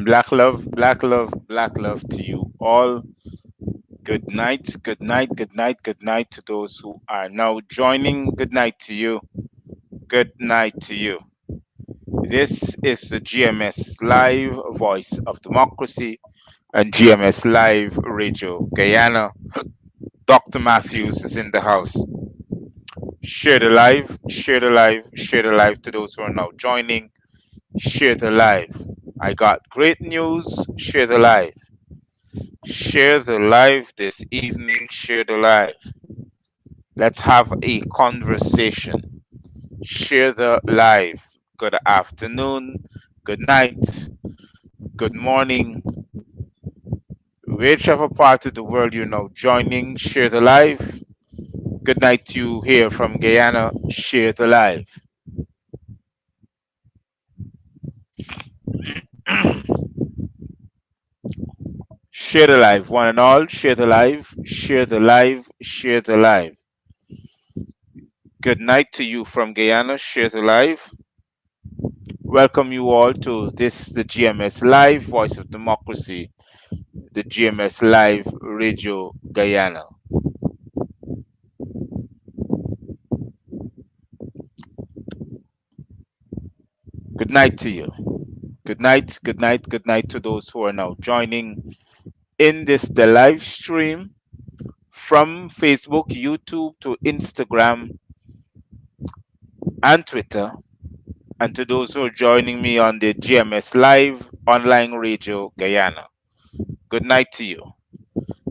Black love to you all. Good night, good night, good night, good night to those who are now joining. Good night to you. Good night to you. This is the GMS Live Voice of Democracy and GMS Live Radio Guyana. Dr. Matthews is in the house. Share the live, share the live, share the live to those who are now joining. Share the live. I got great news. Share the live. Share the live this evening. Share the live. Let's have a conversation. Share the live. Good afternoon, good night, good morning, whichever part of the world you're now joining. Share the live. Good night to you here from Guyana. Share the live. Share the live, one and all. Share the live. Share the live. Share the live. Good night to you from Guyana. Share the live. Welcome you all to this, the GMS Live Voice of Democracy, the GMS Live Radio Guyana. Good night to you. Good night, good night, good night to those who are now joining in this the live stream from Facebook, YouTube to Instagram and Twitter, and to those who are joining me on the GMS Live Online Radio Guyana. Good night to you.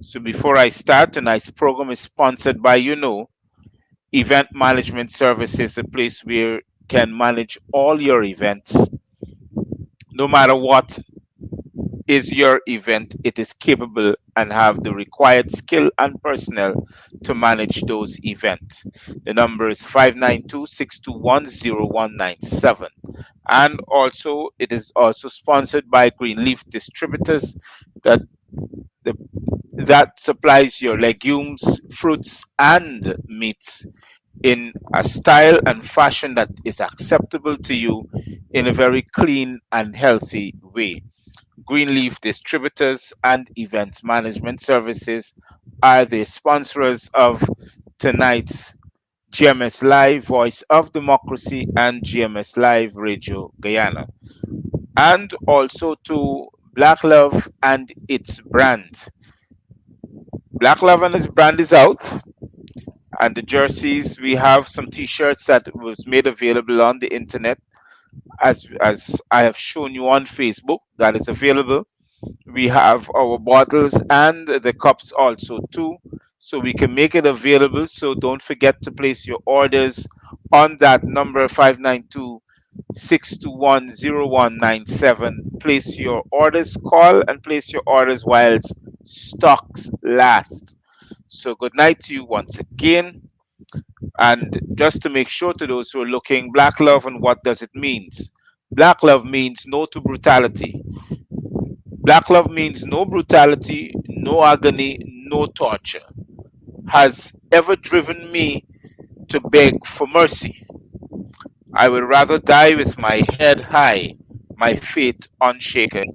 So before I start, tonight's program is sponsored by Event Management Services, a place where you can manage all your events. No matter what is your event, it is capable and have the required skill and personnel to manage those events. The number is 592-621-0197. And also, it is also sponsored by Greenleaf Distributors that the, that supplies your legumes, fruits, and meats in a style and fashion that is acceptable to you in a very clean and healthy way. Greenleaf Distributors and Events Management Services are the sponsors of tonight's GMS Live Voice of Democracy and GMS Live Radio Guyana. And also to Black Love and its brand. Black Love and its brand is out. And the jerseys, we have some t-shirts that was made available on the internet as I have shown you on Facebook that is available. We have our bottles and the cups also too, so we can make it available. So don't forget to place your orders on that number 592-621-0197. Place your orders, call and place your orders whilst stocks last. So good night to you once again. And just to make sure to those who are looking, black love and what does it mean? Black love means no to brutality. Black love means no brutality, no agony, no torture has ever driven me to beg for mercy. I would rather die with my head high, my faith unshaken,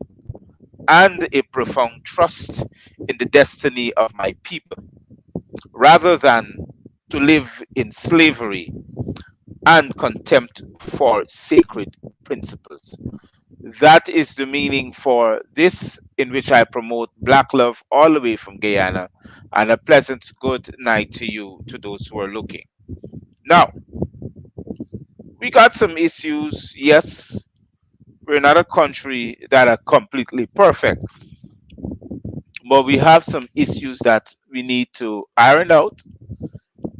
and a profound trust in the destiny of my people, rather than to live in slavery and contempt for sacred principles. That is the meaning for this, in which I promote Black Love all the way from Guyana. And a pleasant good night to you, to those who are looking. Now, we got some issues. Yes, we're not a country that are completely perfect, but we have some issues that we need to iron out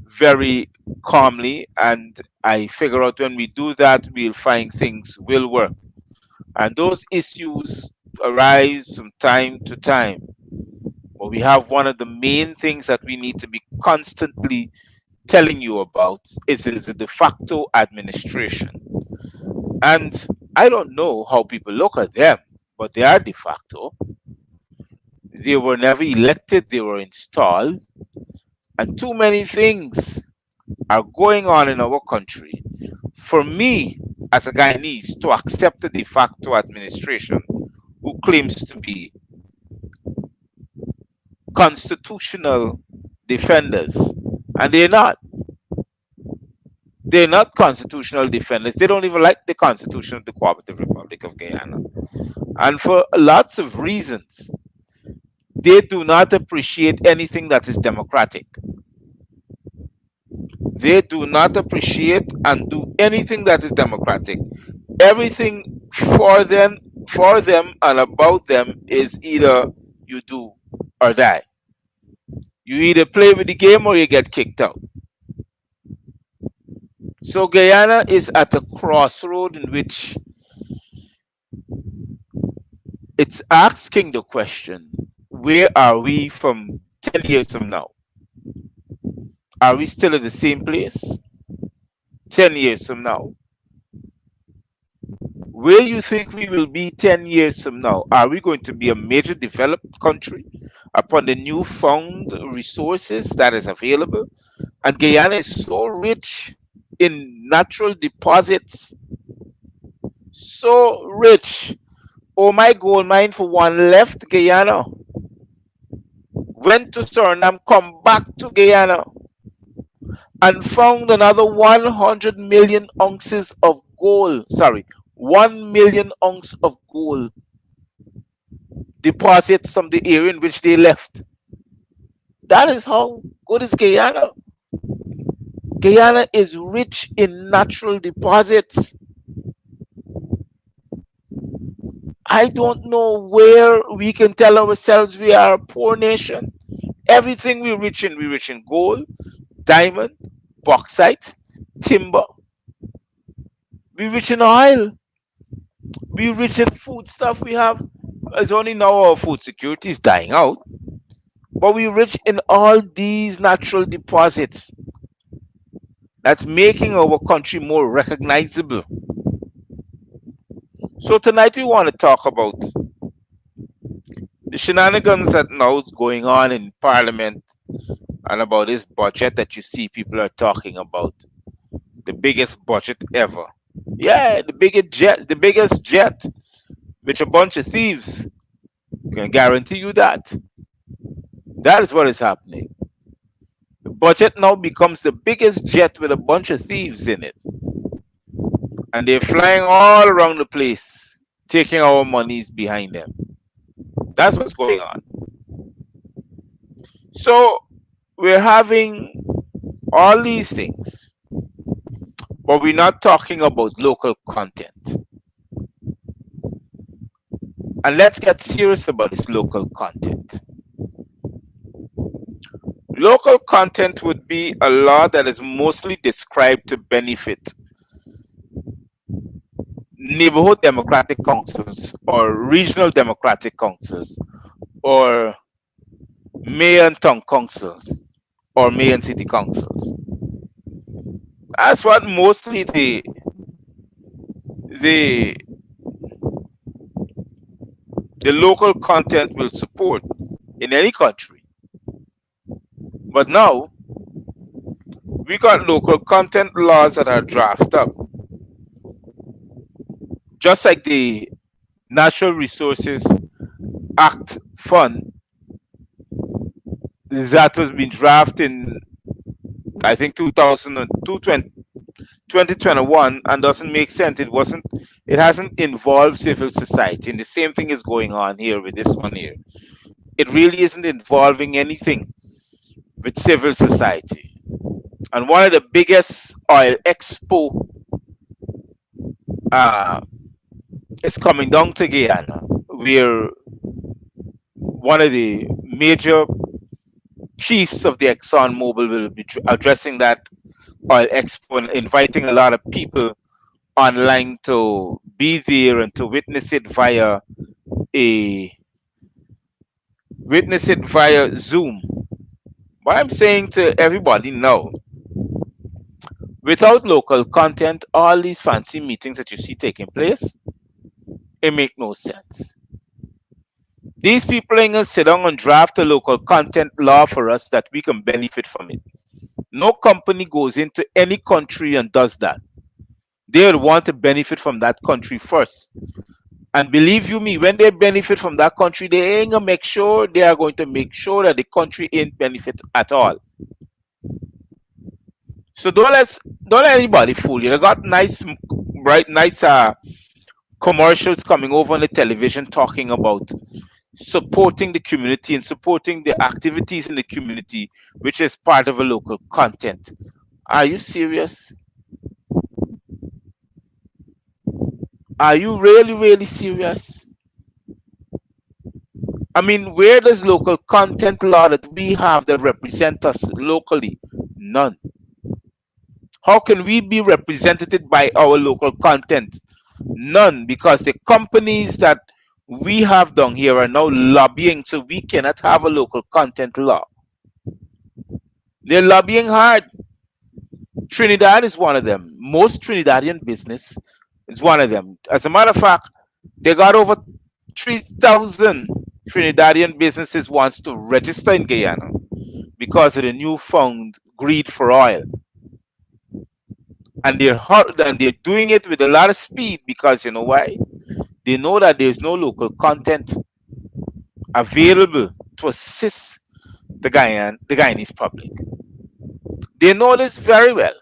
very calmly. And I figure out when we do that, we'll find things will work. And those issues arise from time to time. But we have one of the main things that we need to be constantly telling you about is the de facto administration. And I don't know how people look at them, but they are de facto. They were never elected, they were installed. And too many things are going on in our country for me as a Guyanese to accept a de facto administration who claims to be constitutional defenders. And they're not. They're not constitutional defenders. They don't even like the Constitution of the Cooperative Republic of Guyana. And for lots of reasons, they do not appreciate anything that is democratic. They do not appreciate and do anything that is democratic. Everything for them and about them is either you do or die. You either play with the game or you get kicked out. So Guyana is at a crossroad in which it's asking the question, where are we from 10 years from now? Are we still at the same place 10 years from now? Where you think we will be 10 years from now? Are we going to be a major developed country upon the newfound resources that is available? And Guyana is so rich in natural deposits, so rich. Oh, my gold mine for one left Guyana, went to Suriname, come back to Guyana, and found another 100 million ounces of gold. Sorry, 1 million ounce of gold deposits from the area in which they left. That is how good is Guyana. Guyana is rich in natural deposits. I don't know where we can tell ourselves we are a poor nation. Everything we rich in gold, diamond, bauxite, timber. We rich in oil. We rich in food stuff. We have. It's only now our food security is dying out. But we rich in all these natural deposits. That's making our country more recognizable. So tonight we want to talk about the shenanigans that now is going on in Parliament and about this budget that you see people are talking about. The biggest budget ever. Yeah, the biggest jet, which a bunch of thieves can guarantee you that. That is what is happening. The budget now becomes the biggest jet with a bunch of thieves in it. And they're flying all around the place, taking our monies behind them. That's what's going on. So we're having all these things, but we're not talking about local content. And let's get serious about this local content. Local content would be a law that is mostly described to benefit neighborhood democratic councils or regional democratic councils or mayor and town councils or mayor and city councils. That's what mostly the the local content will support in any country. But now we got local content laws that are drafted up, just like the Natural Resources Act fund that was being drafted in I think 2002, 2021 and doesn't make sense. It hasn't involved civil society. And the same thing is going on here with this one here. It really isn't involving anything with civil society. And one of the biggest oil expo uh, is coming down to Guyana, where one of the major chiefs of the Exxon Mobil will be addressing that oil expo and inviting a lot of people online to be there and to a witness it via Zoom. What I'm saying to everybody now, Without local content, all these fancy meetings that you see taking place, it make no sense. These people ain't gonna sit down and draft a local content law for us that we can benefit from it. No company goes into any country and does that. They would want to benefit from that country first. And believe you me, when they benefit from that country, they ain't gonna make sure they are going to make sure that the country ain't benefit at all. So don't let anybody fool you. They got nice, bright, nice commercials coming over on the television talking about supporting the community and supporting the activities in the community, which is part of a local content. Are you serious? Are you really, really serious? I mean, where does local content law that we have that represent us locally? None. How can we be represented by our local content? None, because the companies that we have down here are now lobbying so we cannot have a local content law. They're lobbying hard. Trinidad is one of them. Most Trinidadian business is one of them. As a matter of fact, they got over 3,000 Trinidadian businesses wants to register in Guyana because of the newfound greed for oil. And they're doing it with a lot of speed because you know why? They know that there's no local content available to assist the Guyanese public. They know this very well,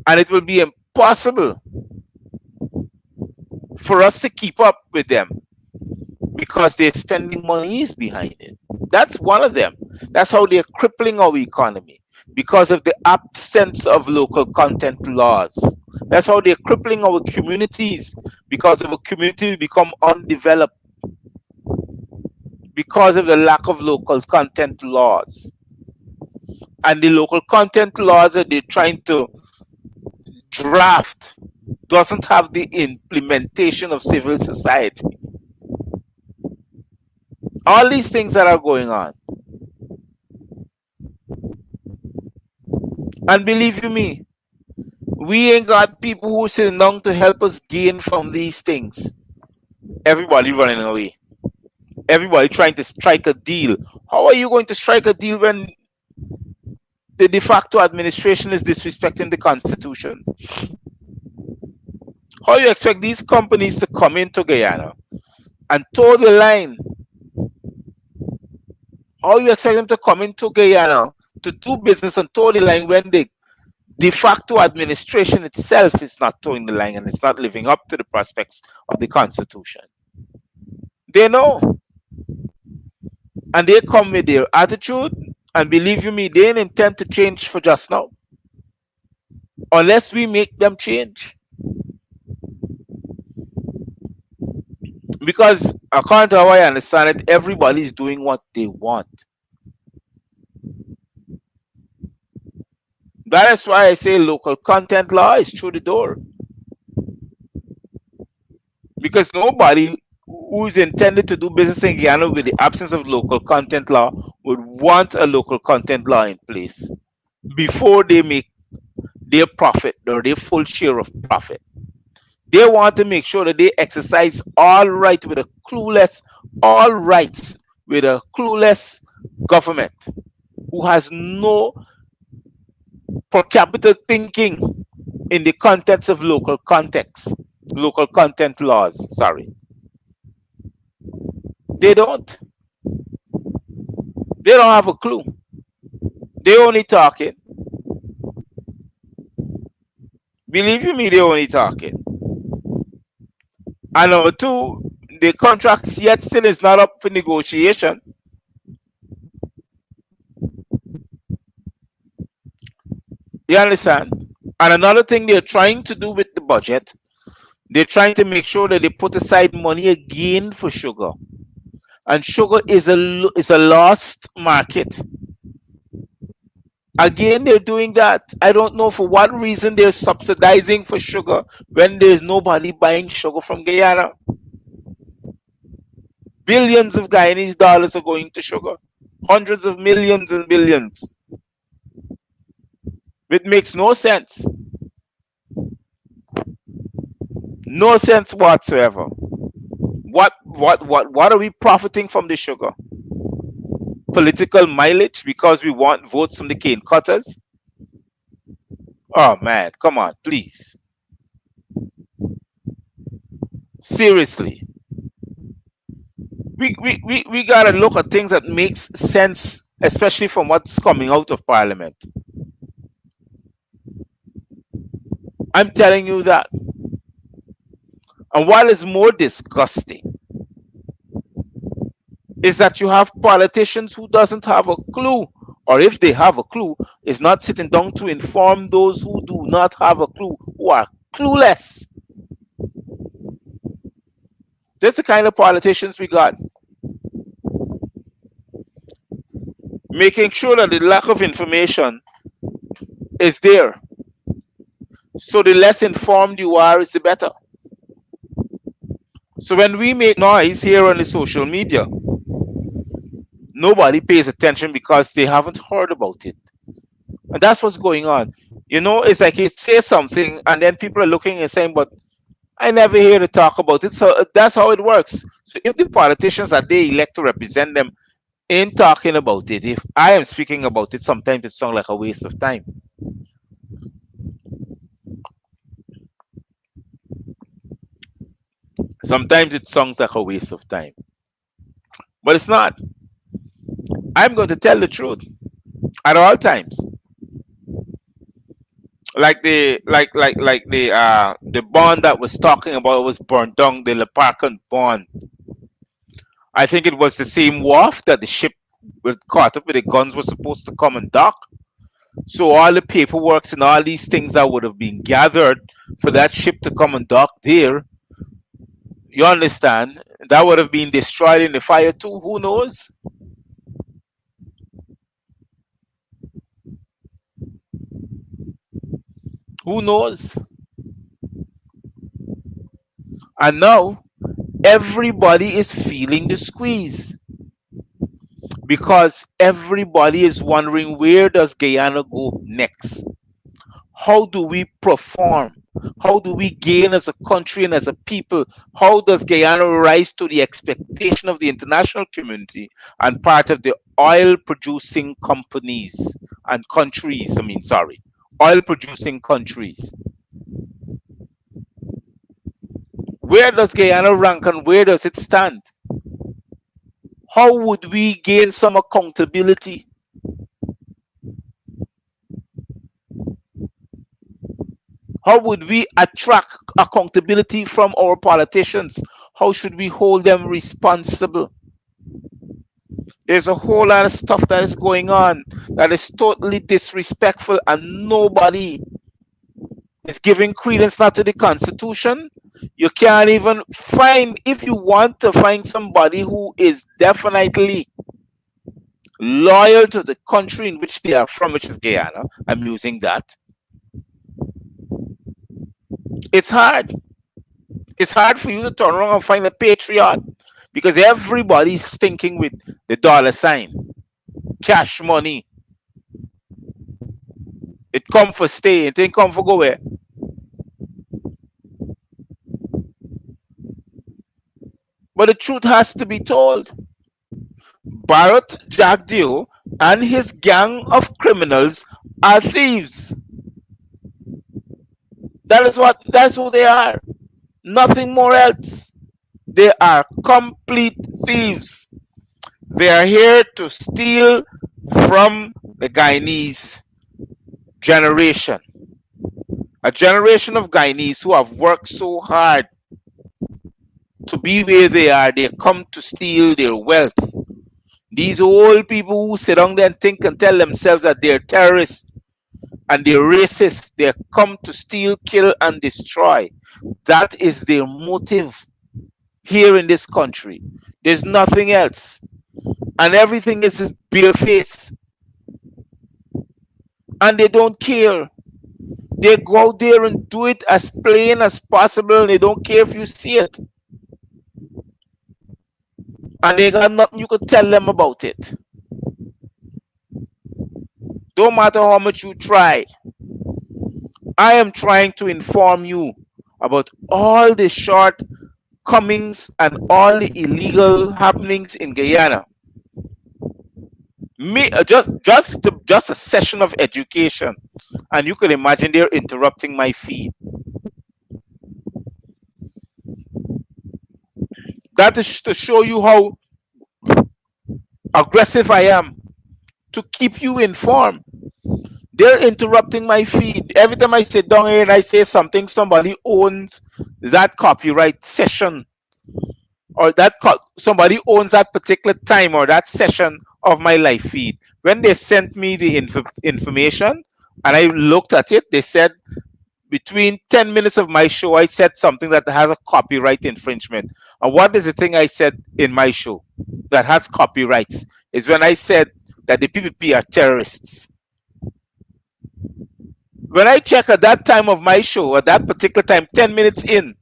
and it will be impossible for us to keep up with them because they're spending monies behind it. That's one of them. That's how they're crippling our economy because of the absence of local content laws. That's how they're crippling our communities because our community will become undeveloped because of the lack of local content laws. And the local content laws that they're trying to draft doesn't have the implementation of civil society. All these things that are going on. And believe you me, we ain't got people who sitting down to help us gain from these things. Everybody running away. Everybody trying to strike a deal. How are you going to strike a deal when the de facto administration is disrespecting the Constitution? How you expect these companies to come into Guyana and toe the line? How you expect them to come into Guyana to do business and toe the line when the de facto administration itself is not towing the line and it's not living up to the prospects of the Constitution? They know. And they come with their attitude, and believe you me, they ain't intend to change for just now. Unless we make them change. Because according to how I understand it, everybody's doing what they want. That is why I say local content law is through the door. Because nobody who's intended to do business in Guyana with the absence of local content law would want a local content law in place before they make their profit or their full share of profit. They want to make sure that they exercise all rights with a clueless government who has no per capita thinking in the context of local content laws. Sorry. They don't. They don't have a clue. They only talking. Believe you me, they only talking. And number two, the contract yet still is not up for negotiation. You understand? And another thing they're trying to do with the budget, they're trying to make sure that they put aside money again for sugar. And sugar is a lost market. Again, they're doing that. I don't know for what reason they're subsidizing for sugar when there's nobody buying sugar from Guyana. Billions of Guyanese dollars are going to sugar. Hundreds of millions and billions. It makes no sense. No sense whatsoever. What are we profiting from the sugar? Political mileage because we want votes from the cane cutters? Oh man, come on, please. Seriously. We gotta look at things that makes sense, especially from what's coming out of parliament. I'm telling you that. And what is more disgusting is that you have politicians who doesn't have a clue, or if they have a clue, is not sitting down to inform those who do not have a clue, who are clueless. That's the kind of politicians we got. Making sure that the lack of information is there. So the less informed you are, is the better. So when we make noise here on the social media, nobody pays attention because they haven't heard about it. And that's what's going on. It's like you say something and then people are looking and saying, but I never hear to talk about it. So that's how it works. So if the politicians that they elect to represent them ain't talking about it, if I am speaking about it, sometimes it sounds like a waste of time. Sometimes it sounds like a waste of time. But it's not. I'm going to tell the truth at all times. Like the bond that was talking about was burned down, the Leparkan bond. I think it was the same wharf that the ship was caught up with the guns was supposed to come and dock. So all the paperwork and all these things that would have been gathered for that ship to come and dock there, you understand, that would have been destroyed in the fire too. Who knows? Who knows? And now everybody is feeling the squeeze because everybody is wondering, where does Guyana go next? How do we perform? How do we gain as a country and as a people? How does Guyana rise to the expectation of the international community and part of the oil producing companies and countries? I mean, sorry, oil producing countries. Where does Guyana rank and where does it stand? How would we gain some accountability? How would we attract accountability from our politicians? How should we hold them responsible? There's a whole lot of stuff that is going on that is totally disrespectful, and nobody is giving credence not to the Constitution. You can't even find, if you want to find somebody who is definitely loyal to the country in which they are from, which is Guyana, I'm using that. It's hard. It's hard for you to turn around and find a patriot because everybody's thinking with the dollar sign, cash money. It come for stay, it ain't come for go where. But the truth has to be told. Bharat Jagdeo and his gang of criminals are thieves. That's who they are. Nothing more else. They are complete thieves. They are here to steal from the Guyanese generation. A generation of Guyanese who have worked so hard to be where they are. They come to steal their wealth. These old people who sit down there and think and tell themselves that they're terrorists and they're racist, they come to steal, kill, and destroy. That is their motive here in this country. There's nothing else. And everything is this bare face. And they don't care. They go out there and do it as plain as possible, and they don't care if you see it. And they got nothing you could tell them about it. Don't matter how much you try. I am trying to inform you about all the shortcomings and all the illegal happenings in Guyana. Just a session of education, and you can imagine they're interrupting my feed. That is to show you how aggressive I am to keep you informed. They're interrupting my feed. Every time I sit down here and I say something, somebody owns that copyright session, or somebody owns that particular time or that session of my live feed. When they sent me the information and I looked at it, they said between 10 minutes of my show, I said something that has a copyright infringement. And what is the thing I said in my show that has copyrights? Is when I said that the PPP are terrorists. When I check at that time of my show, at that particular time, 10 minutes in,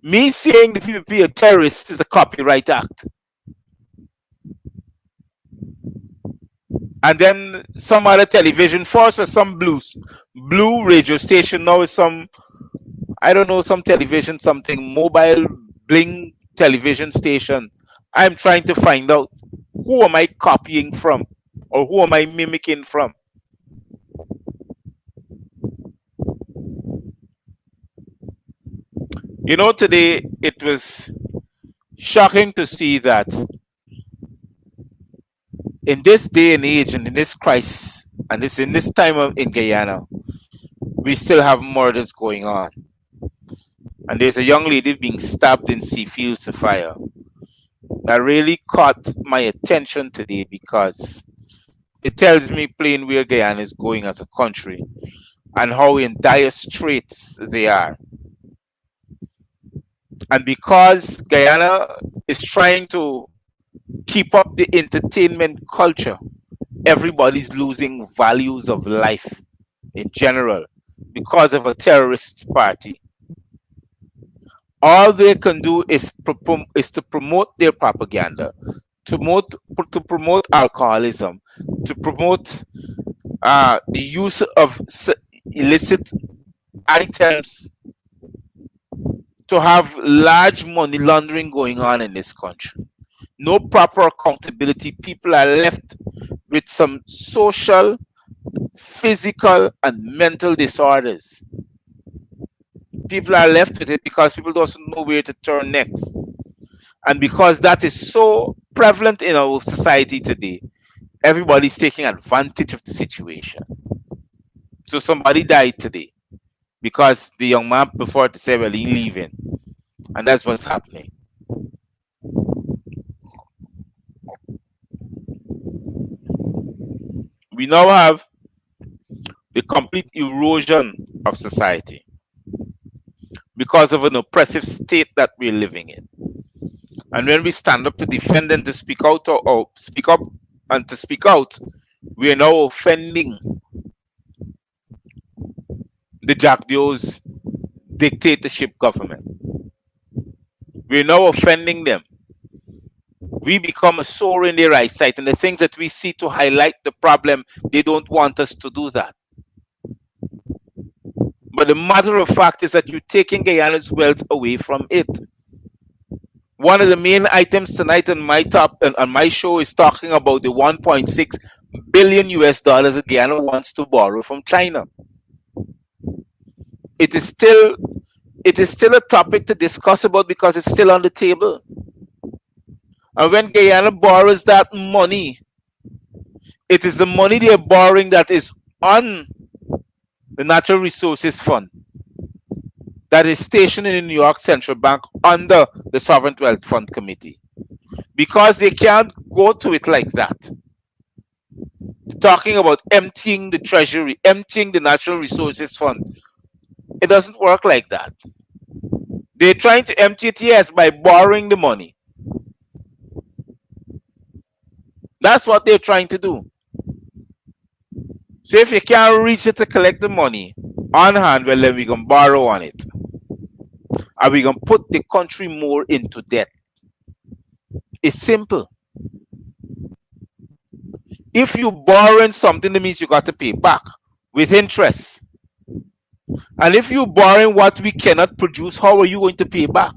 me saying the PPP are terrorists is a copyright act. And then some other television, first was some blue radio station, now is some, I don't know, some television, something, mobile bling television station. I'm trying to find out who am I copying from or who am I mimicking from. You know, today it was shocking to see that in this day and age and in this crisis and this in this time of in Guyana, we still have murders going on. And there's a young lady being stabbed in Seafield, Sophia. That really caught my attention today because it tells me plain where Guyana is going as a country and how in dire straits they are. And because Guyana is trying to keep up the entertainment culture, everybody's losing values of life in general because of a terrorist party. All they can do is to promote their propaganda, to promote alcoholism, to promote the use of illicit items, to have large money laundering going on in this country. No proper accountability. People are left with some social, physical, and mental disorders. People are left with it because people don't know where to turn next. And because that is so prevalent in our society today, everybody's taking advantage of the situation. So somebody died today because the young man before to say, well, he's leaving. And that's what's happening. We now have the complete erosion of society because of an oppressive state that we're living in. And when we stand up to defend and to speak out or speak up and to speak out, we are now offending the Jack Dio's dictatorship government. We're now offending them. We become a sore in their eyesight, and the things that we see to highlight the problem, they don't want us to do that. But the matter of fact is that you're taking Guyana's wealth away from it. One of the main items tonight on my show is talking about the 1.6 billion US dollars that Guyana wants to borrow from China. It is still a topic to discuss about because it's still on the table. And when Guyana borrows that money, it is the money they're borrowing that is on the Natural Resources Fund that is stationed in the New York Central Bank under the Sovereign Wealth Fund Committee. Because they can't go to it like that. Talking about emptying the treasury, emptying the Natural Resources Fund. It doesn't work like that. They're trying to empty it, yes, by borrowing the money. That's what they're trying to do. So if you can't reach it to collect the money on hand, well, then we can borrow on it. And we can put the country more into debt. It's simple. If you borrowing something, that means you got to pay back with interest. And if you're borrowing what we cannot produce, how are you going to pay back?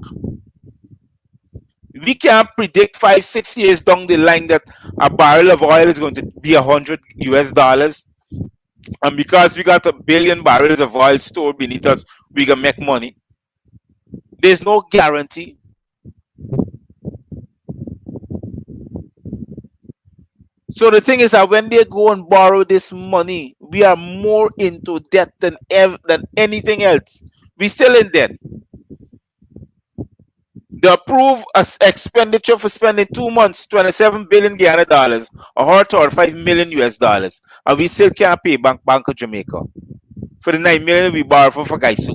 We can't predict 5, 6 years down the line that a barrel of oil is going to be $100 US, and because we got a billion barrels of oil stored beneath us, we can make money. There's no guarantee. So the thing is that when they go and borrow this money, we are more into debt than anything else. We still in debt. They approve expenditure for spending 2 months, 27 billion Guyana dollars, or 5 million US dollars, and we still can't pay Bank of Jamaica for the 9 million we borrow for Gaisu.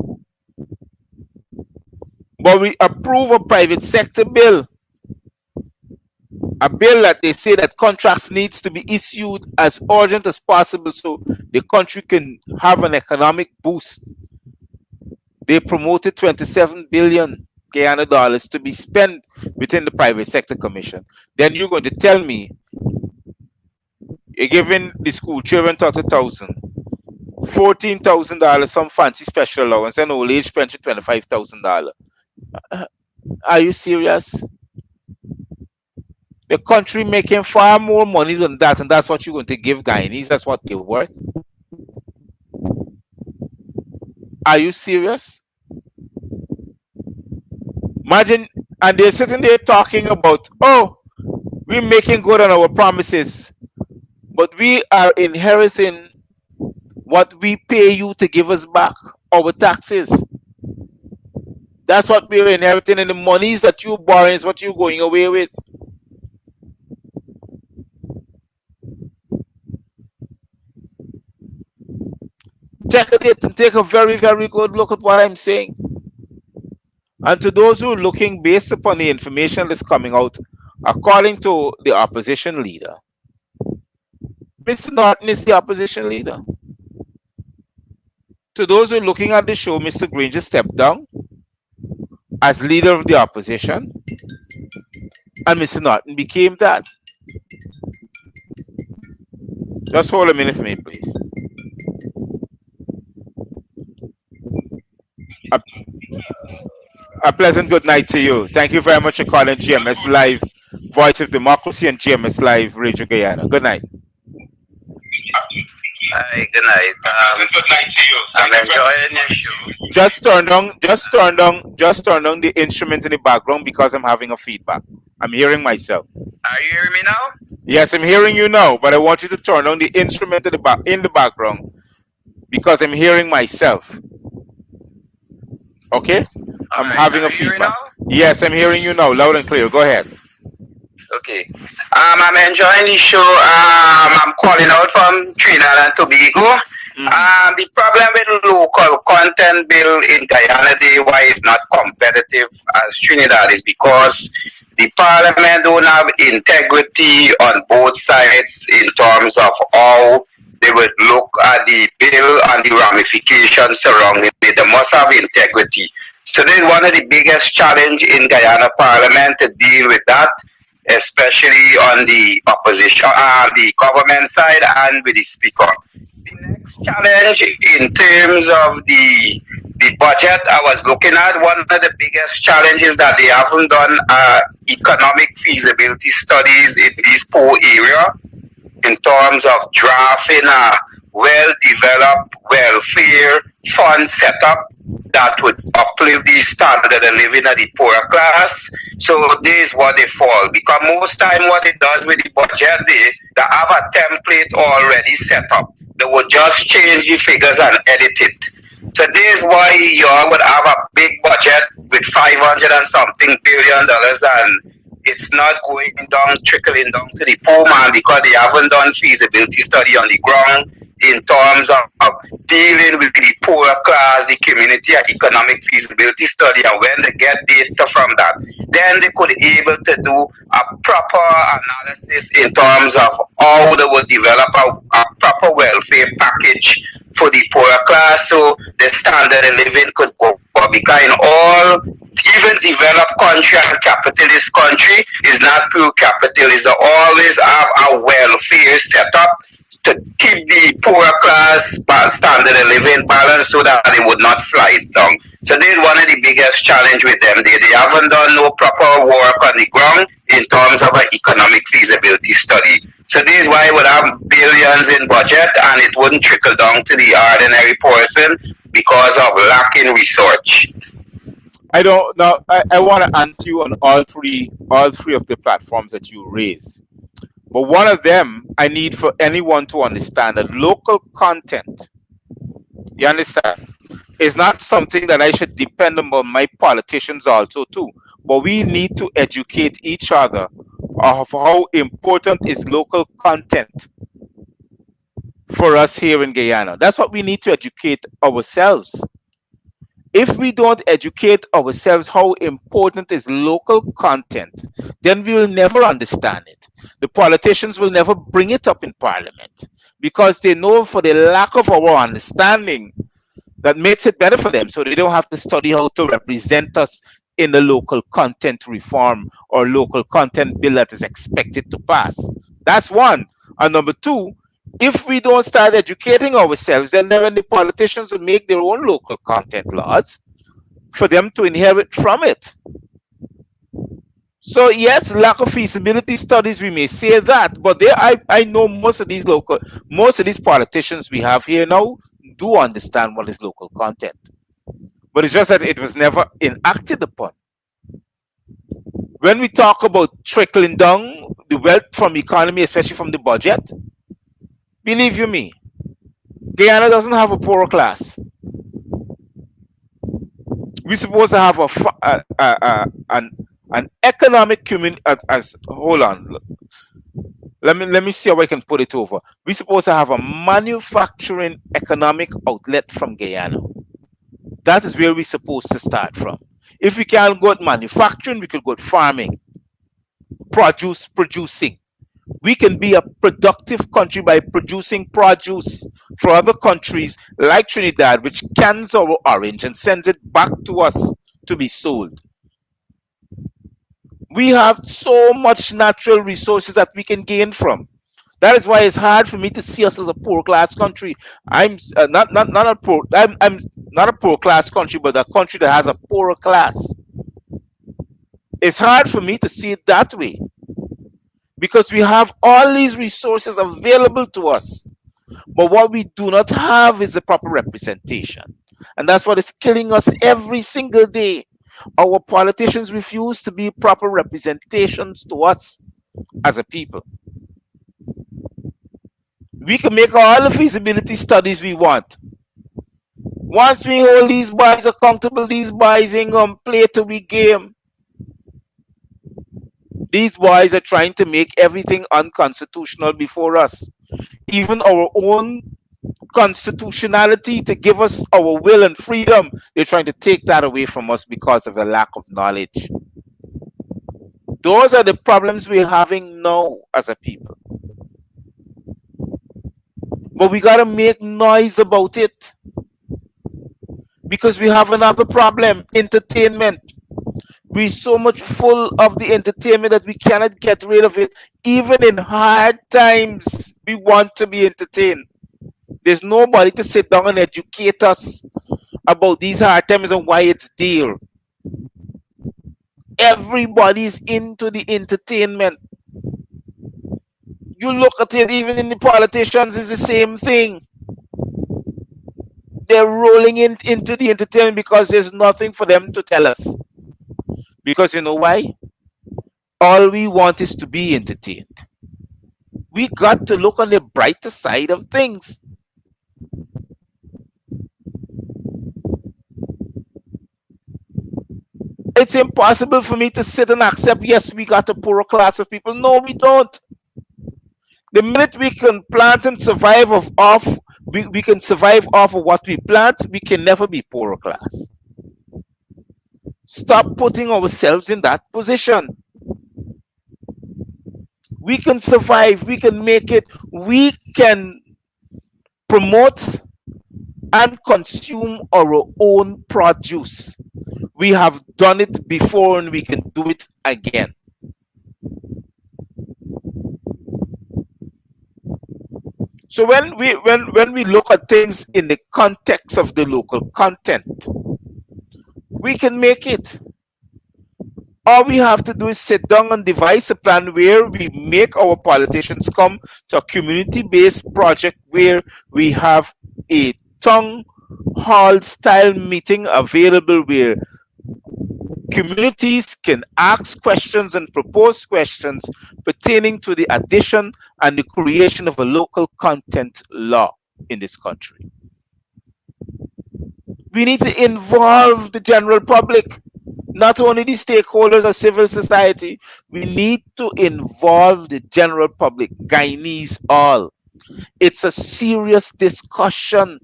But we approve a private sector bill, a bill that they say that contracts needs to be issued as urgent as possible so the country can have an economic boost. They promoted 27 billion Guyana dollars to be spent within the private sector commission. Then you're going to tell me you're giving the school children 30,000, $14,000, some fancy special allowance, and old age pension $25,000. Are you serious? The country making far more money than that, and that's what you're going to give Guyanese. That's what they're worth. Are you serious? Imagine, and they're sitting there talking about, oh, we're making good on our promises, but we are inheriting what we pay you to give us back, our taxes. That's what we're inheriting, and the monies that you're borrowing is what you're going away with. Take a very, very good look at what I'm saying. And to those who are looking based upon the information that's coming out, according to the opposition leader, Mr. Norton is the opposition leader. To those who are looking at the show, Mr. Granger stepped down as leader of the opposition, and Mr. Norton became that. Just hold a minute for me, please. A, a pleasant good night to you. Thank you very much for calling GMS Live, Voice of Democracy, and GMS Live, Radio Guyana. Good night. Hi, good night. Good night to you. I'm enjoying your show. Just turn down the instrument in the background because I'm having a feedback. I'm hearing myself. Are you hearing me now? Yes, I'm hearing you now, but I want you to turn down the instrument in the background because I'm hearing myself. Okay? All I'm right. having Are a you hearing feedback. now? Yes, I'm hearing you now, loud and clear. Go ahead. Okay. I'm enjoying the show. I'm calling out from Trinidad and Tobago. The problem with local content bill in Guyana Day, why it's not competitive as Trinidad, is because the parliament don't have integrity on both sides in terms of how they would look at the bill and the ramifications surrounding it. They must have integrity. So this is one of the biggest challenge in Guyana Parliament to deal with that, especially on the opposition, the government side, and with the speaker. The next challenge in terms of the budget I was looking at, one of the biggest challenges that they haven't done economic feasibility studies in these poor area in terms of drafting a well-developed welfare fund setup that would uplift the standard of living of the poorer class. So this is what they fall. Because most time what it does with the budget, they have a template already set up. They would just change the figures and edit it. So this is why you all would have a big budget with 500 and something billion dollars, and it's not going down, trickling down to the poor man because they haven't done feasibility study on the ground in terms of dealing with the poorer class, the community and economic feasibility study. And when they get data from that, then they could able to do a proper analysis in terms of how they would develop a proper welfare package for the poorer class so the standard of living could go up. Because in all even developed country and capitalist country is not pure capitalism. They always have a welfare set up to keep the poorer class standard of living balanced so that it would not slide down. So this is one of the biggest challenge with them. They haven't done no proper work on the ground in terms of an economic feasibility study. So this is why it would have billions in budget and it wouldn't trickle down to the ordinary person because of lacking research. I don't now. I want to answer you on all three of the platforms that you raise. But one of them, I need for anyone to understand that local content, you understand, is not something that I should depend on my politicians also too. But we need to educate each other of how important is local content for us here in Guyana. That's what we need to educate ourselves. If we don't educate ourselves how important is local content, then we will never understand it. The politicians will never bring it up in parliament because they know for the lack of our understanding that makes it better for them. So they don't have to study how to represent us in the local content reform or local content bill that is expected to pass. That's one. And number two, if we don't start educating ourselves, then the politicians will make their own local content laws for them to inherit from it. So yes, lack of feasibility studies, we may say that, but I know most of these politicians we have here now do understand what is local content. But it's just that it was never enacted upon. When we talk about trickling down the wealth from economy, especially from the budget, believe you me, Guyana doesn't have a poorer class. We're supposed to have an economic community as hold on. Let me see how I can put it over. We're supposed to have a manufacturing economic outlet from Guyana. That is where we're supposed to start from. If we can't go to manufacturing, we could go to farming, producing. We can be a productive country by producing produce for other countries like Trinidad, which cans our orange and sends it back to us to be sold. We have so much natural resources that we can gain from. That is why it's hard for me to see us as a poor class country. I'm not a poor. I'm not a poor class country, but a country that has a poorer class. It's hard for me to see it that way because we have all these resources available to us, but what we do not have is the proper representation, and that's what is killing us every single day. Our politicians refuse to be proper representations to us as a people. We can make all the feasibility studies we want. Once we hold these boys accountable, these boys ain't gonna play to we game. These boys are trying to make everything unconstitutional before us. Even our own constitutionality to give us our will and freedom, they're trying to take that away from us because of a lack of knowledge. Those are the problems we're having now as a people. But we gotta make noise about it because we have another problem: entertainment. We're so much full of the entertainment that we cannot get rid of it. Even in hard times, we want to be entertained. There's nobody to sit down and educate us about these hard times and why it's there. Everybody's into the entertainment. You look at it, even in the politicians, it's the same thing. They're rolling into the entertainment because there's nothing for them to tell us. Because you know why? All we want is to be entertained. We got to look on the brighter side of things. It's impossible for me to sit and accept, yes, we got a poorer class of people. No, we don't. The minute we can plant and survive we can survive off of what we plant, we can never be poorer class. Stop putting ourselves in that position. We can survive, we can make it, we can promote and consume our own produce. We have done it before and we can do it again. So when we look at things in the context of the local content, we can make it. All we have to do is sit down and devise a plan where we make our politicians come to a community-based project where we have a town hall style meeting available where communities can ask questions and propose questions pertaining to the addition and the creation of a local content law in this country. We need to involve the general public, not only the stakeholders of civil society. We need to involve the general public, Guyanese all. It's a serious discussion.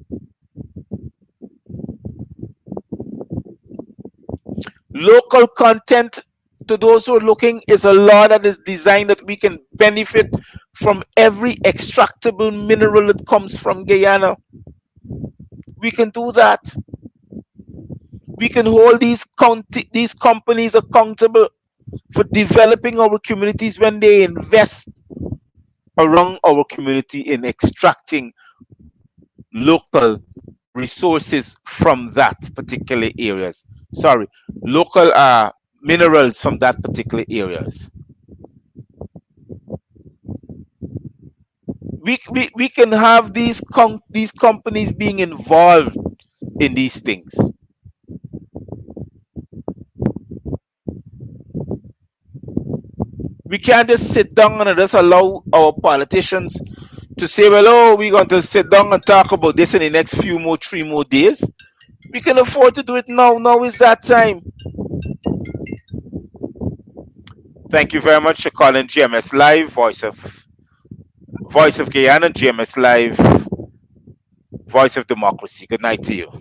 Local content, to those who are looking, is a law that is designed that we can benefit from every extractable mineral that comes from Guyana. We can do that. We can hold these companies accountable for developing our communities when they invest around our community in extracting local resources from that particular areas. Sorry, local minerals from that particular areas. We can have these companies being involved in these things. We can't just sit down and just allow our politicians to say, well, oh, we're going to sit down and talk about this in the next 3 more days. We can afford to do it now. Now is that time. Thank you very much for calling GMS Live, Voice of Guyana, GMS Live, Voice of Democracy. Good night to you.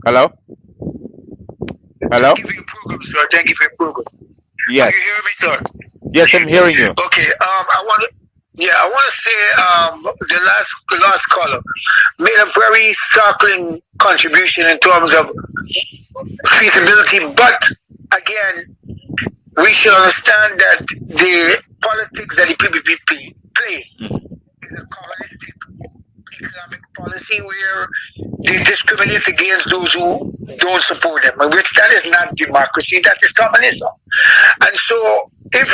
Hello? Hello? Thank you for your program, sir. Thank you for your program. Yes. Can you hear me, sir? Yes, I'm hearing you. Okay. I want to say the last caller made a very startling contribution in terms of feasibility, but again, we should understand that the politics that the PPP plays is a communistic economic policy where they discriminate against those who don't support them, which that is not democracy, that is communism. And so if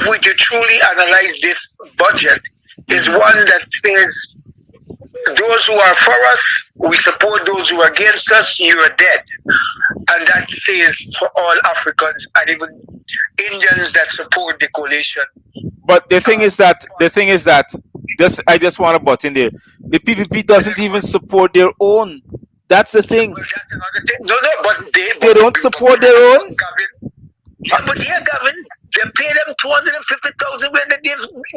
we to truly analyze this budget, is one that says those who are for us, we support; those who are against us, you are dead. And that says for all Africans and even Indians that support the coalition. But the thing is that I just want to butt in there. The PPP doesn't even support their own. That's the thing. Well, that's another thing. No, but they don't support their own. Gavin. Yeah, but yeah, Gavin, they pay them 250,000 when they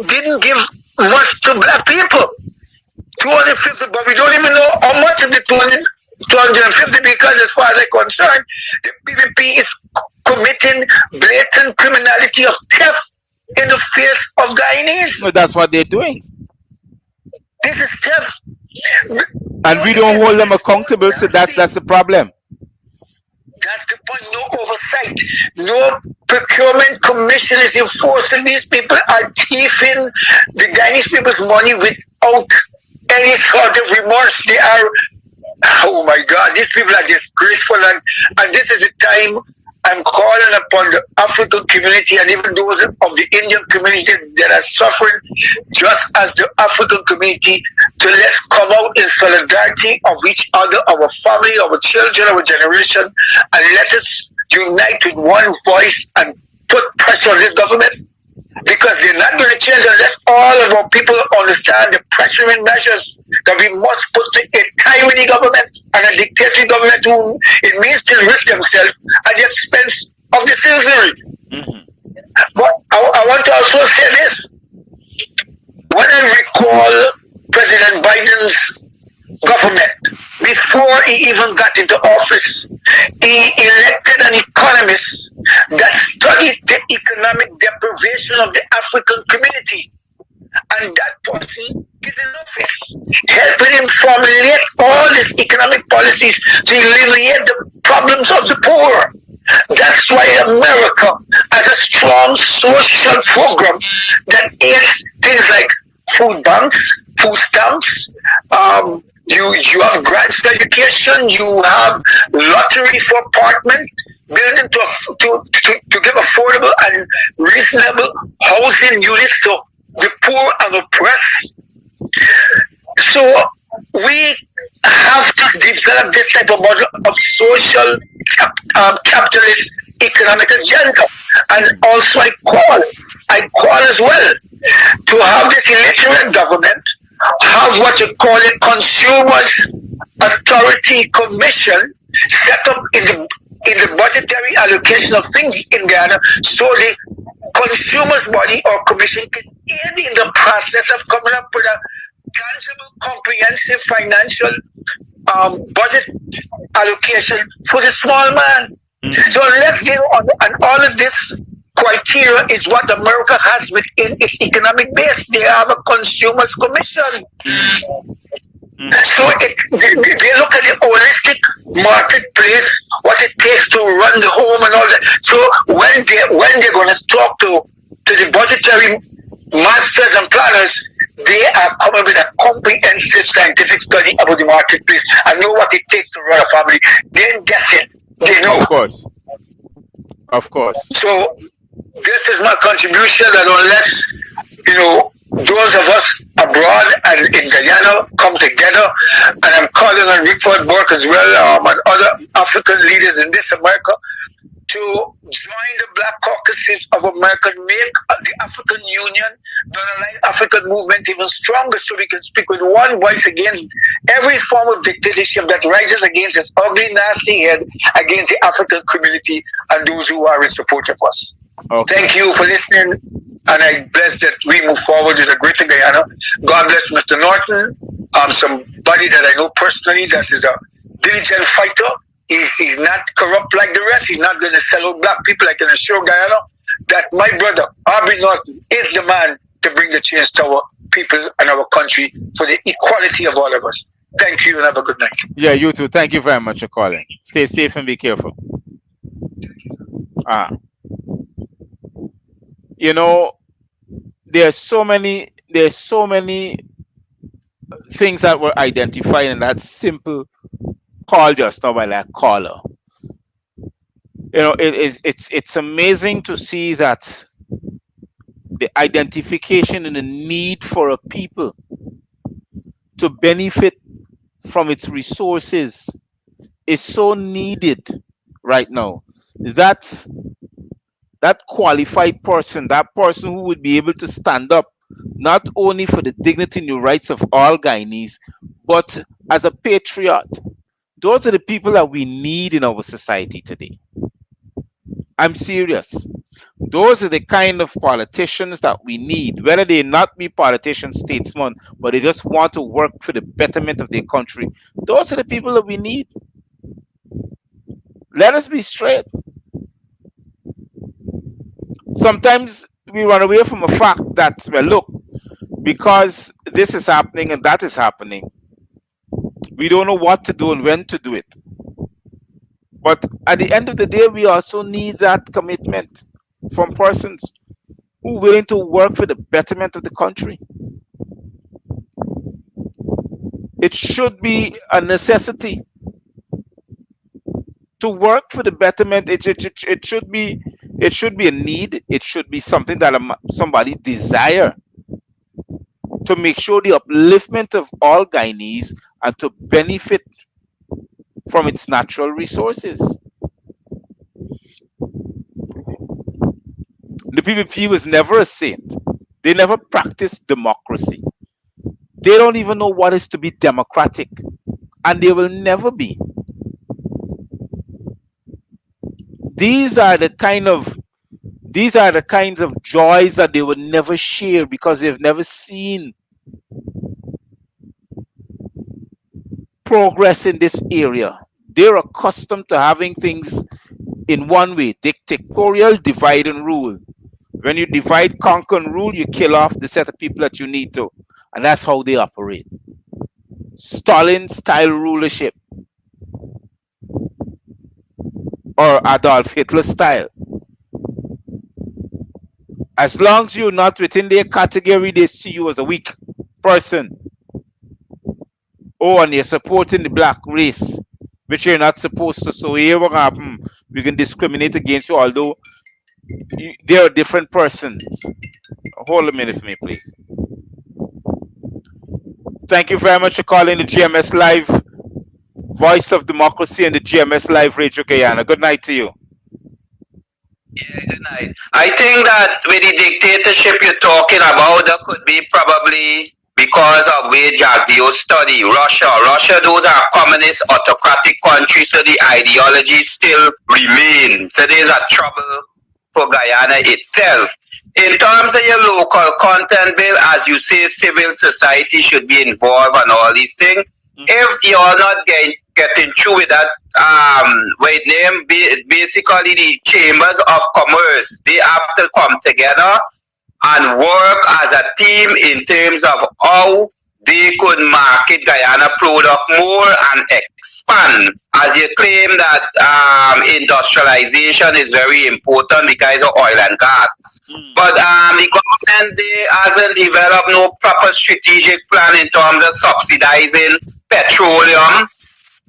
didn't give much to black people. 250, but we don't even know how much of the 250 because, as far as I'm concerned, the PPP is committing blatant criminality of theft in the face of Guyanese. Well, that's what they're doing. This is theft. And we don't hold them accountable, so that's the problem. That's the point. No oversight. No procurement commission is enforcing. These people are thieving the Guyanese people's money without any sort of remorse. They are, oh my God, these people are disgraceful. And this is the time I'm calling upon the African community and even those of the Indian community that are suffering just as the African community to let's come out in solidarity of each other, our family, our children, our generation, and let us unite with one voice and put pressure on this government, because they're not going to change unless all of our people understand the pressuring measures that we must put to a tyranny government and a dictatorship government who it means to risk themselves at the expense of the citizenry. But I want to also say this. When I recall President Biden's government, before he even got into office, he elected an economist that studied the economic deprivation of the African community. And that person is in office, helping him formulate all these economic policies to alleviate the problems of the poor. That's why America has a strong social program that aids things like food banks, food stamps. You have grants to education. You have lottery for apartment building to give affordable and reasonable housing units to the poor and oppressed. So we have to develop this type of model of social capitalist economic agenda. And also I call as well to have this illiterate government have what you call a consumers authority commission set up in the budgetary allocation of things in Ghana, so the consumers body or commission can aid in the process of coming up with a tangible, comprehensive financial budget allocation for the small man. So let's get on, and all of this criteria is what America has within its economic base. They have a consumers commission. So they look at the holistic marketplace, what it takes to run the home and all that. So when they're going to talk to the budgetary masters and planners, they are coming with a comprehensive scientific study about the marketplace and know what it takes to run a family. Then that's it. They know. Of course. Of course. So this is my contribution, that unless, those of us abroad and in Guyana come together, and I'm calling on Rickford Burke as well, and other African leaders in this America, to join the Black Caucuses of America, make the African Union, the Allied African movement even stronger, so we can speak with one voice against every form of dictatorship that rises against its ugly, nasty head against the African community and those who are in support of us. Okay. Thank you for listening, and I bless that we move forward with a greater Guyana. God bless Mr. Norton, somebody that I know personally that is a diligent fighter. He's not corrupt like the rest. He's not going to sell out black people. I can assure Guyana that my brother, Aubrey Norton, is the man to bring the change to our people and our country for the equality of all of us. Thank you and have a good night. Yeah, you too. Thank you very much for calling. Stay safe and be careful. There's so many things that were identified in that simple call just now by that caller. It's amazing to see that the identification and the need for a people to benefit from its resources is so needed right now. That qualified person, that person who would be able to stand up not only for the dignity and the rights of all Guyanese, but as a patriot. Those are the people that we need in our society today. I'm serious. Those are the kind of politicians that we need, whether they not be politicians, statesmen, but they just want to work for the betterment of their country. Those are the people that we need. Let us be straight. Sometimes we run away from a fact that, well, look, because this is happening and that is happening, we don't know what to do and when to do it. But at the end of the day, we also need that commitment from persons who are willing to work for the betterment of the country. It should be a necessity to work for the betterment. It should be a need. It should be something that somebody desire to make sure the upliftment of all Guyanese and to benefit from its natural resources. The PPP was never a saint. They never practiced democracy. They don't even know what is to be democratic, and they will never be. These are the kinds of joys that they will never share because they've never seen progress in this area. They're accustomed to having things in one way, dictatorial divide and rule. When you divide, conquer, and rule, you kill off the set of people that you need to. And that's how they operate. Stalin-style rulership. Or Adolf Hitler style. As long as you're not within their category, they see you as a weak person. Oh, and you're supporting the black race, which you're not supposed to. So here what happen? We can discriminate against you, although they are different persons. Hold a minute for me, please. Thank you very much for calling the GMS Live Voice of Democracy and the GMS Live Radio Guyana. Good night to you. Yeah, good night. I think that with the dictatorship you're talking about, that could be probably because of where Jagdeo study. Russia, those are communist autocratic countries, so the ideology still remains. So there's a trouble for Guyana itself. In terms of your local content bill, as you say, civil society should be involved and all these things. If you're not getting through with that, with them, basically the chambers of commerce, they have to come together and work as a team in terms of how they could market Guyana product more and expand. As you claim that industrialization is very important because of oil and gas. But the government they hasn't developed no proper strategic plan in terms of subsidizing petroleum,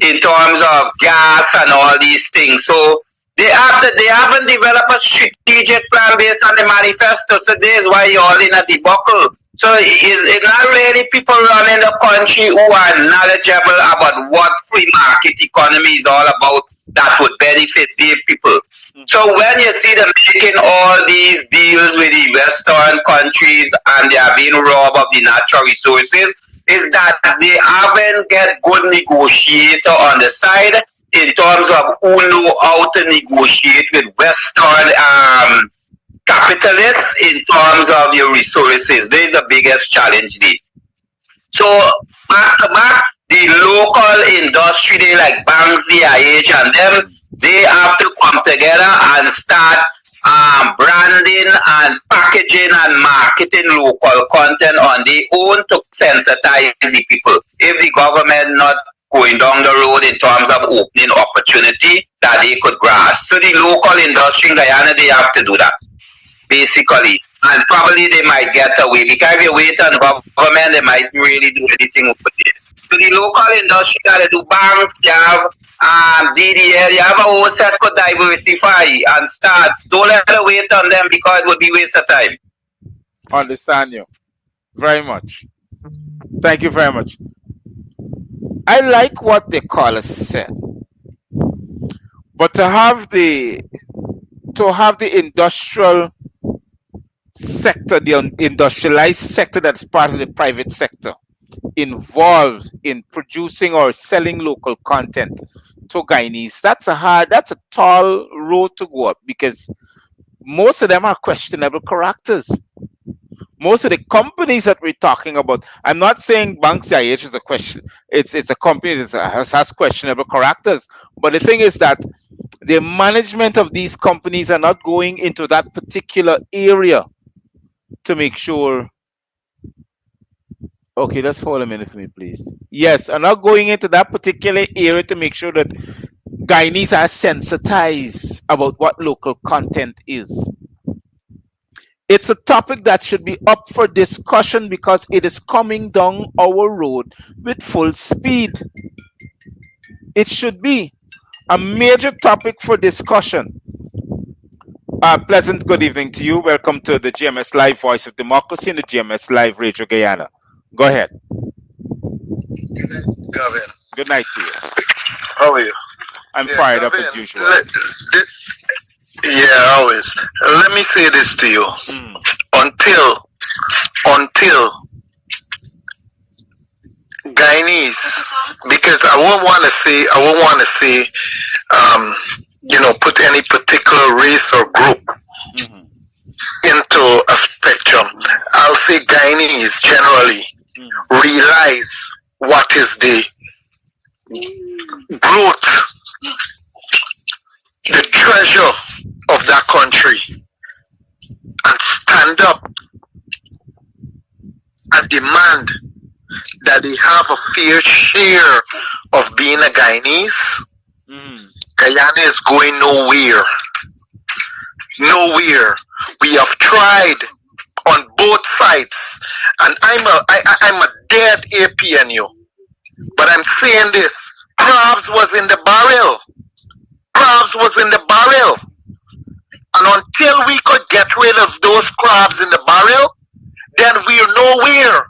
in terms of gas and all these things. So they haven't developed a strategic plan based on the manifesto. So this is why you're all in a debacle. So it's not really people running the country who are knowledgeable about what free market economy is all about that would benefit the people. So when you see them making all these deals with the Western countries and they are being robbed of the natural resources, is that they haven't get good negotiator on the side in terms of who know how to negotiate with Western capitalists in terms of your resources. This is the biggest challenge there. So back to back, the local industry, they like banks, DIH, and them, they have to come together and start branding and packaging and marketing local content on their own to sensitize the people. If the government not going down the road in terms of opening opportunity that they could grasp. So the local industry in Guyana, they have to do that, basically. And probably they might get away. Because if you wait on the government, they might really do anything over there. So the local industry got to do banks, you have DDL, you have a whole set could diversify and start. Don't let it wait on them because it would be waste of time. Understand you very much. Thank you very much. I like what the caller said, but to have the industrial sector, the industrialized sector that's part of the private sector, involved in producing or selling local content to Guyanese, that's a tall road to go up because most of them are questionable characters. Most of the companies that we're talking about, I'm not saying Banks IH is a question. It's a company that has questionable characters. But the thing is that the management of these companies are not going into that particular area to make sure. Okay, let's hold a minute for me, please. Yes, I'm not going into that particular area to make sure that Guyanese are sensitized about what local content is. It's a topic that should be up for discussion because it is coming down our road with full speed. It should be a major topic for discussion. Pleasant good evening to you. Welcome to the GMS Live Voice of Democracy and the GMS Live Radio Guyana. Go ahead. Gavin. Good night to you. How are you? I'm fired up as usual. Yeah, always. Let me say this to you. Until Guyanese, because I won't want to say, put any particular race or group into a spectrum. I'll say Guyanese generally realize what is the growth, the treasure of that country, and stand up and demand that they have a fair share of being a Guyanese. Guyana is going nowhere. We have tried on both sides, and I'm a dead APNU. But I'm saying this: crabs was in the barrel. Crabs was in the barrel, and until we could get rid of those crabs in the barrel, then we're nowhere.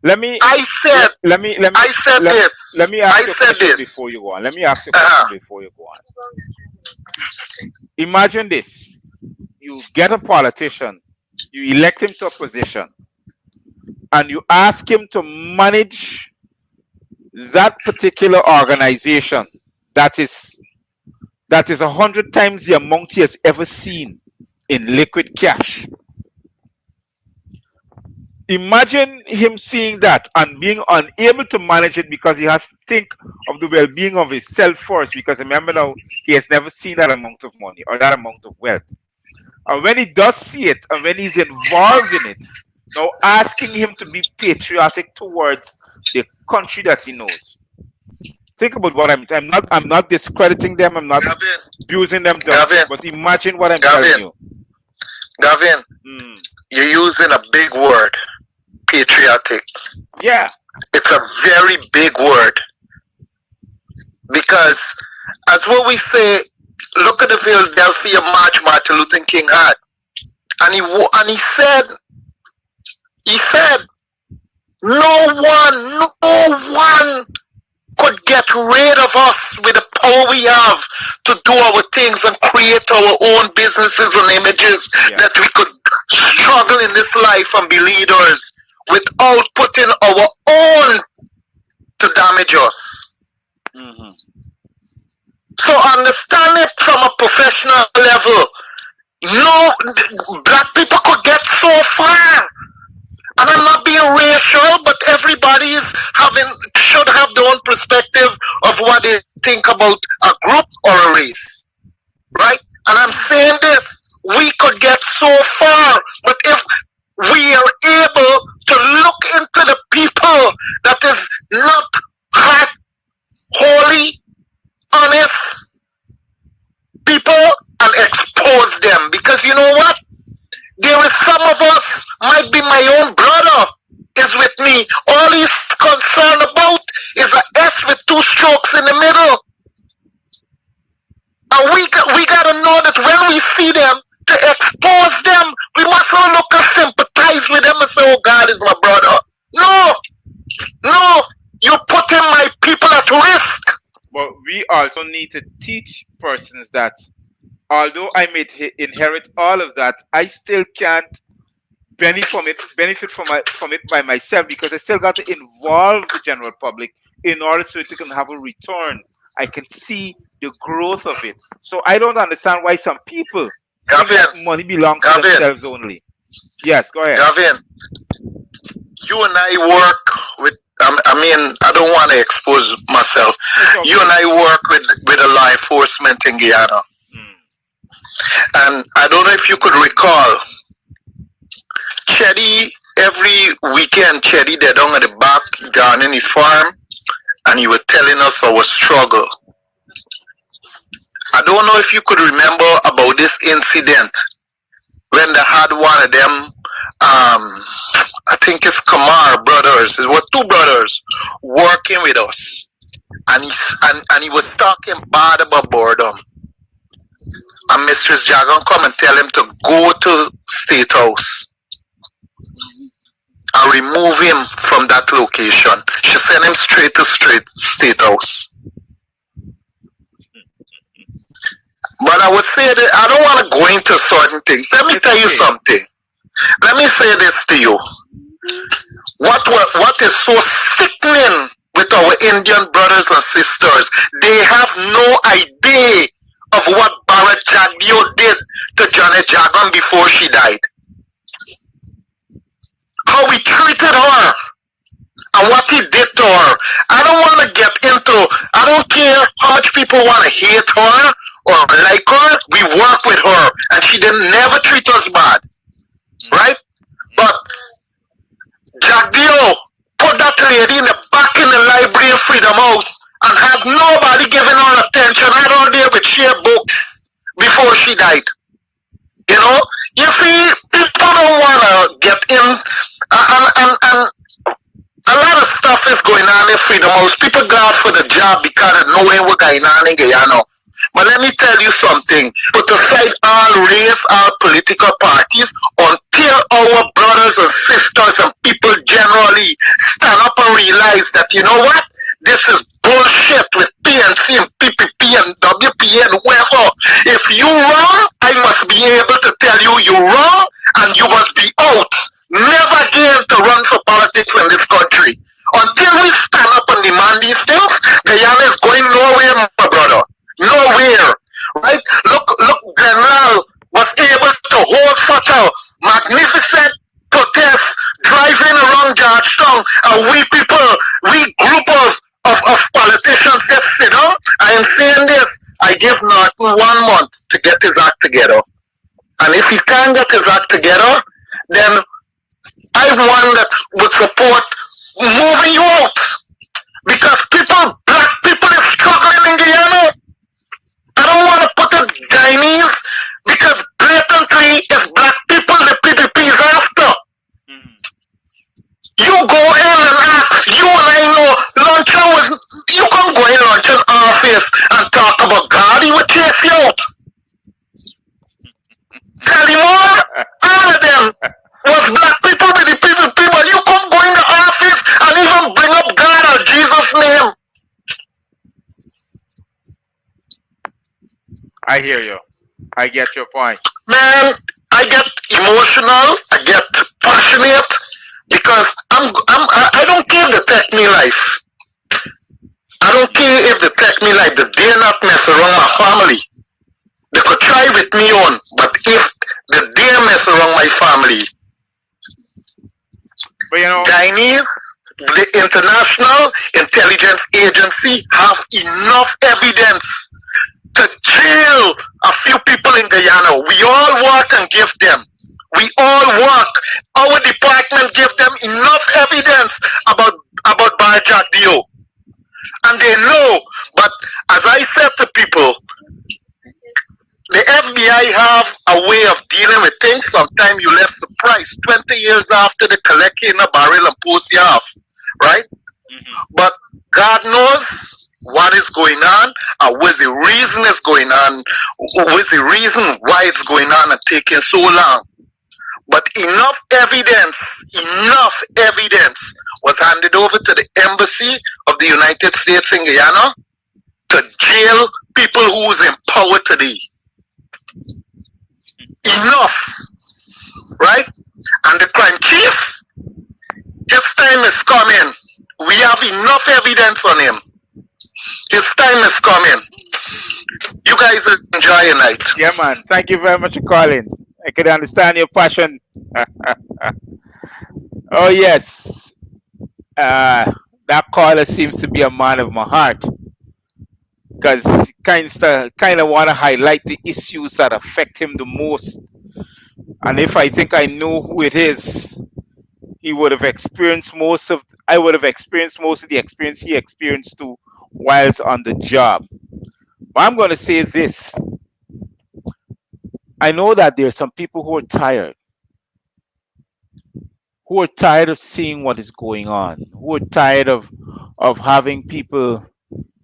Let me ask you a question before you go on. Let me ask you a question before you go on. Imagine this. You get a politician, you elect him to a position, and you ask him to manage that particular organization that is 100 times the amount he has ever seen in liquid cash. Imagine him seeing that and being unable to manage it because he has to think of the well-being of himself first, because remember now, he has never seen that amount of money or that amount of wealth. And when he does see it and when he's involved in it, now asking him to be patriotic towards the country that he knows. Think about what I'm not discrediting them, I'm not abusing them, but imagine what I'm telling you. Gavin, you're using a big word, patriotic. Yeah. It's a very big word. Because, as what we say, look at the Philadelphia March Martin Luther King had. And he said, no one could get rid of us with the power we have to do our things and create our own businesses and images, that we could struggle in this life and be leaders without putting our own to damage us. Mm-hmm. So understand it from a professional level. No, black people could get so far. And I'm not being racial, but everybody should have their own perspective of what they think about a group or a race. Right? And I'm saying this, we could get so far, but if we are able to look into the people that is not hot, holy, honest people and expose them. Because you know what? There is some of us, might be my own brother, is with me. All he's concerned about is a S with two strokes in the middle. And we gotta know that when we see them, to expose them, we must not look and sympathize with them and say, oh, God is my brother. No, you're putting my people at risk. But we also need to teach persons that although I may inherit all of that, I still can't benefit from it by myself, because I still got to involve the general public in order so that it can have a return. I can see the growth of it. So I don't understand why some people think that money belongs to themselves only. Yes, go ahead. Gavin, you and I work with, I don't want to expose myself. Okay. You and I work with the law enforcement in Guyana. And I don't know if you could recall, Chetty, every weekend, Chetty, they're down at the back down in the farm, and he was telling us our struggle. I don't know if you could remember about this incident when they had one of them, I think it's Kamar brothers. It was two brothers working with us, and he was talking bad about boredom. And Mistress Jagan come and tell him to go to State House and remove him from that location. She sent him straight to State House. But I would say that I don't want to go into certain things. Let me tell you something. Let me say this to you. What is so sickening with our Indian brothers and sisters, they have no idea of what Barrett Jagdeo did to Janet Jagan before she died. How we treated her and what he did to her. I don't want to get into, I don't care how much people want to hate her or like her. We work with her and she didn't never treat us bad. Right? But Jagdeo put that lady in the back in the library of Freedom House and had nobody giving her attention. I had her there with share books before she died. You know, you see, people don't wanna get in, and a lot of stuff is going on in Freedom House. People go out for the job because of knowing what's going on in Guyana. But let me tell you something. Put aside all race, all political parties, until our brothers and sisters and people generally stand up and realize that, you know what? This is bullshit with PNC and PPP and WP and whoever. If you wrong, I must be able to tell you you're wrong and you must be out. Never again to run for politics in this country. Until we stand up and demand these things, Guyana is going nowhere, my brother. Nowhere. Right? Look, General was able to hold such a magnificent protest driving around Georgetown, and we people, we group of politicians just sit down. I am saying this. I give Norton 1 month to get his act together. And if he can't get his act together, then I one that would support moving you out. Because people, black people is struggling in Guyana. I don't want to put it Guyanese because blatantly it's black people the PPP is after. You go in and ask, you and I know, Luncheon was, you can go in Luncheon office and talk about God, he would chase you out. Calimore, all of them was black people with the PPP, but you come go in the office and even bring up God or Jesus' name. I hear you. I get your point. Man, I get emotional, I get passionate because I don't care if they take me life. I don't care if they take me life. They dare not mess around my family. They could try with me on, but if they dare mess around my family, But you know, Chinese, the International Intelligence Agency have enough evidence to jail a few people in Guyana. We all work and give them. We all work. Our department gives them enough evidence about Bajak Dio. And they know. But as I said to people, the FBI have a way of dealing with things. Sometimes you left surprised 20 years after they collect you in a barrel and post you off. Right? But God knows what is going on and what's the reason it's going on, what's the reason why it's going on and taking so long. But enough evidence was handed over to the embassy of the United States in Guyana to jail people who's in power today. Enough, right? And the crime chief, his time is coming. We have enough evidence on him. His time is coming. You guys enjoy your night. yeah, man. Thank you very much for calling. I can understand your passion. Oh yes, that caller seems to be a man of my heart because kind of want to highlight the issues that affect him the most. And if I think I know who it is, he would have experienced most of. I would have experienced most of the experience he experienced too whilst on the job. But I'm going to say this: I know that there are some people who are tired of seeing what is going on, who are tired of having people,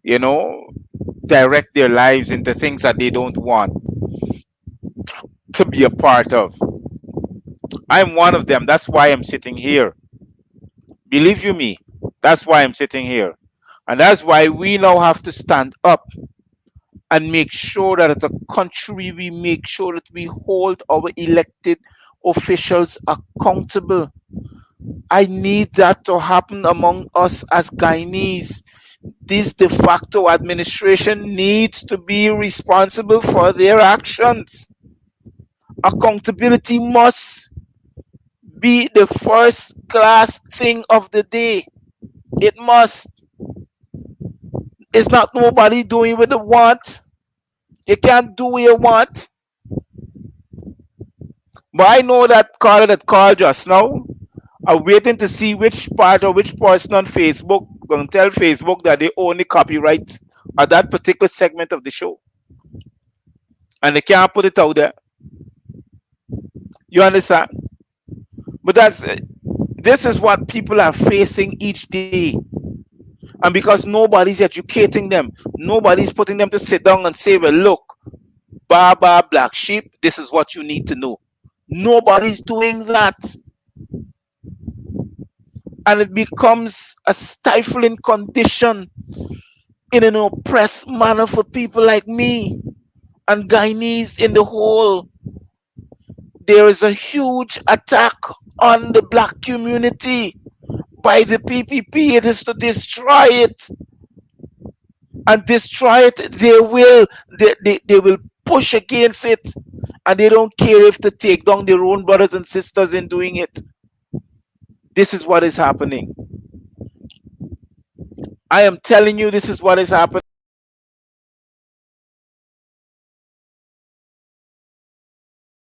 you know, direct their lives into things that they don't want to be a part of. I'm one of them. That's why I'm sitting here. Believe you me, that's why I'm sitting here. And that's why we now have to stand up and make sure that as a country we make sure that we hold our elected officials accountable. I need that to happen among us as Guyanese. This de facto administration needs to be responsible for their actions. Accountability must be the first class thing of the day. It must. It's not nobody doing what they want. You can't do what you want. But I know that caller that called just now are waiting to see which part or which person on Facebook going to tell Facebook that they own the copyright of that particular segment of the show. And they can't put it out there. You understand? But this is what people are facing each day. And because nobody's educating them, nobody's putting them to sit down and say, well, look, Baba Black Sheep, this is what you need to know. Nobody's doing that. And it becomes a stifling condition in an oppressed manner for people like me and Guyanese in the whole. There is a huge attack on the black community by the PPP. It is to destroy it, and destroy it. They will push against it, and they don't care if to take down their own brothers and sisters in doing it. This is what is happening. I am telling you, this is what is happening.